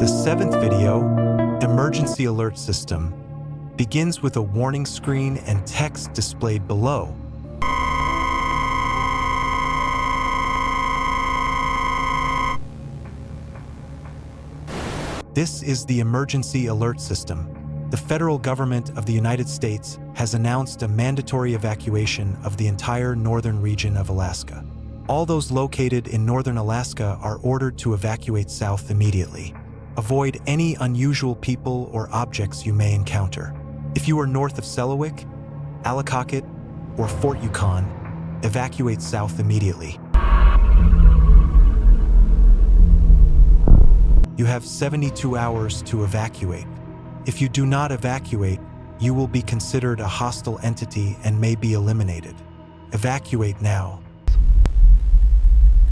The seventh video, Emergency Alert System, begins with a warning screen and text displayed below. This is the Emergency Alert System. The federal government of the United States has announced a mandatory evacuation of the entire northern region of Alaska. All those located in northern Alaska are ordered to evacuate south immediately. Avoid any unusual people or objects you may encounter. If you are north of Selawik, Allakaket, or Fort Yukon, evacuate south immediately. You have 72 hours to evacuate. If you do not evacuate, you will be considered a hostile entity and may be eliminated. Evacuate now.